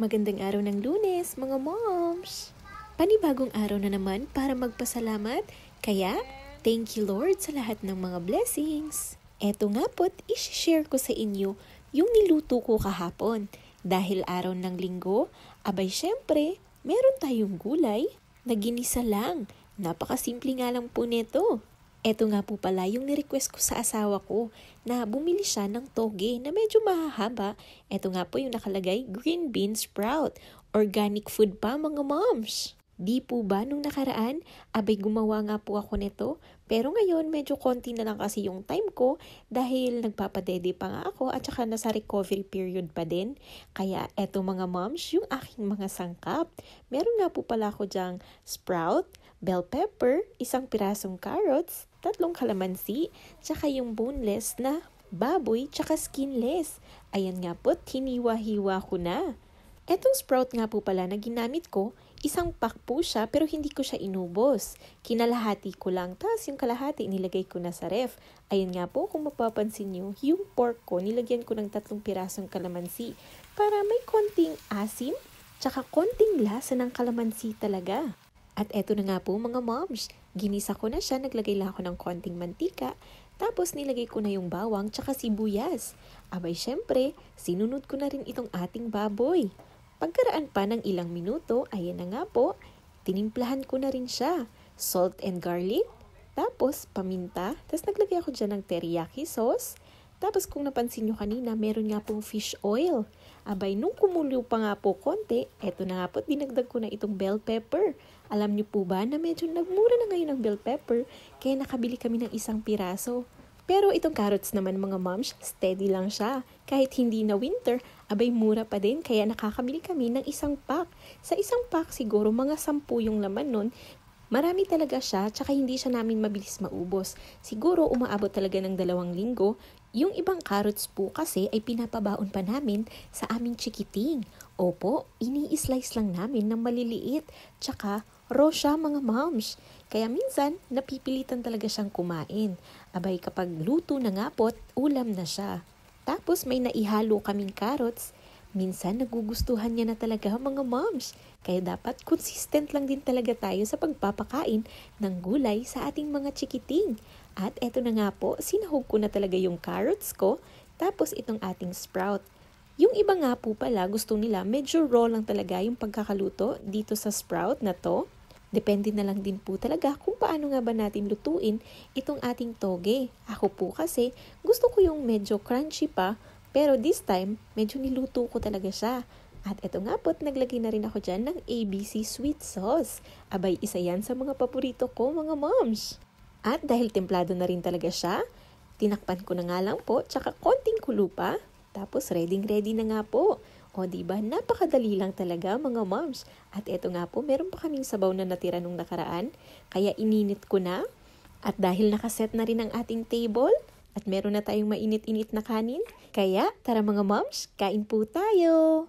Magandang araw ng Lunes, mga moms! Panibagong araw na naman para magpasalamat, kaya thank you Lord sa lahat ng mga blessings. Eto nga po't isi-share ko sa inyo yung niluto ko kahapon. Dahil araw ng linggo, abay syempre, meron tayong gulay na ginisa lang. Napakasimple nga lang po nito. Eto nga po pala yung ni-request ko sa asawa ko na bumili siya ng toge na medyo mahahaba. Eto nga po yung nakalagay, green bean sprout. Organic food pa mga moms. Di po ba nung nakaraan, abay gumawa nga po ako nito. Pero ngayon medyo konti na lang kasi yung time ko dahil nagpapadede pa nga ako at saka nasa recovery period pa din. Kaya eto mga moms, yung aking mga sangkap. Meron nga po pala ako dyang sprout, bell pepper, isang pirasong carrots, 3 kalamansi, tsaka yung boneless na baboy, tsaka skinless. Ayan nga po, hiniwa-hiwa ko na. Etong sprout nga po pala na ginamit ko, isang pack po siya pero hindi ko siya inubos. Kinalahati ko lang, tapos yung kalahati nilagay ko na sa ref. Ayan nga po, kung mapapansin nyo, yung pork ko, nilagyan ko ng 3 pirasong kalamansi para may konting asim, tsaka konting lasa ng kalamansi talaga. At eto na nga po mga moms, ginisa ko na siya, naglagay lang ako ng konting mantika, tapos nilagay ko na yung bawang tsaka sibuyas. Abay syempre, sinunod ko na rin itong ating baboy. Pagkaraan pa ng ilang minuto, ayan na nga po, tinimplahan ko na rin siya. Salt and garlic, tapos paminta, tapos naglagay ako dyan ng teriyaki sauce. Tapos kung napansin nyo kanina, meron nga pong fish oil. Abay, nung kumulo pa nga po konti, eto na nga po, dinagdag ko na itong bell pepper. Alam niyo po ba na medyo nagmura na ngayon ang bell pepper, kaya nakabili kami ng 1 piraso. Pero itong carrots naman mga moms, steady lang siya. Kahit hindi na winter, abay mura pa din, kaya nakakabili kami ng 1 pack. Sa 1 pack siguro mga 10 yung laman nun. Marami talaga siya, tsaka hindi siya namin mabilis maubos. Siguro umaabot talaga ng 2 linggo. Yung ibang carrots po kasi ay pinapabaon pa namin sa aming chikiting. Opo, ini-slice lang namin ng maliliit. Tsaka raw siya mga moms. Kaya minsan, napipilitan talaga siyang kumain. Abay kapag luto na nga po't, ulam na siya. Tapos may naihalo kaming carrots. Minsan nagugustuhan niya na talaga mga moms. Kaya dapat consistent lang din talaga tayo sa pagpapakain ng gulay sa ating mga chikiting. At eto na nga po, sinahog ko na talaga yung carrots ko, tapos itong ating sprout. Yung iba nga po pala, gusto nila medyo raw lang talaga yung pagkakaluto dito sa sprout na to. Depende na lang din po talaga kung paano nga ba natin lutuin itong ating toge. Ako po kasi, gusto ko yung medyo crunchy pa, pero this time, medyo niluto ko talaga siya. At eto nga po't naglagay na rin ako dyan ng ABC sweet sauce. Abay, isa yan sa mga paborito ko mga moms. At dahil templado na rin talaga siya, tinakpan ko na nga lang po, tsaka konting kulo pa. Tapos ready na nga po. O diba, napakadali lang talaga mga moms. At eto nga po, meron pa kaming sabaw na natira nung nakaraan, kaya ininit ko na. At dahil nakaset na rin ang ating table, at meron na tayong mainit-init na kanin, kaya tara mga moms, kain po tayo!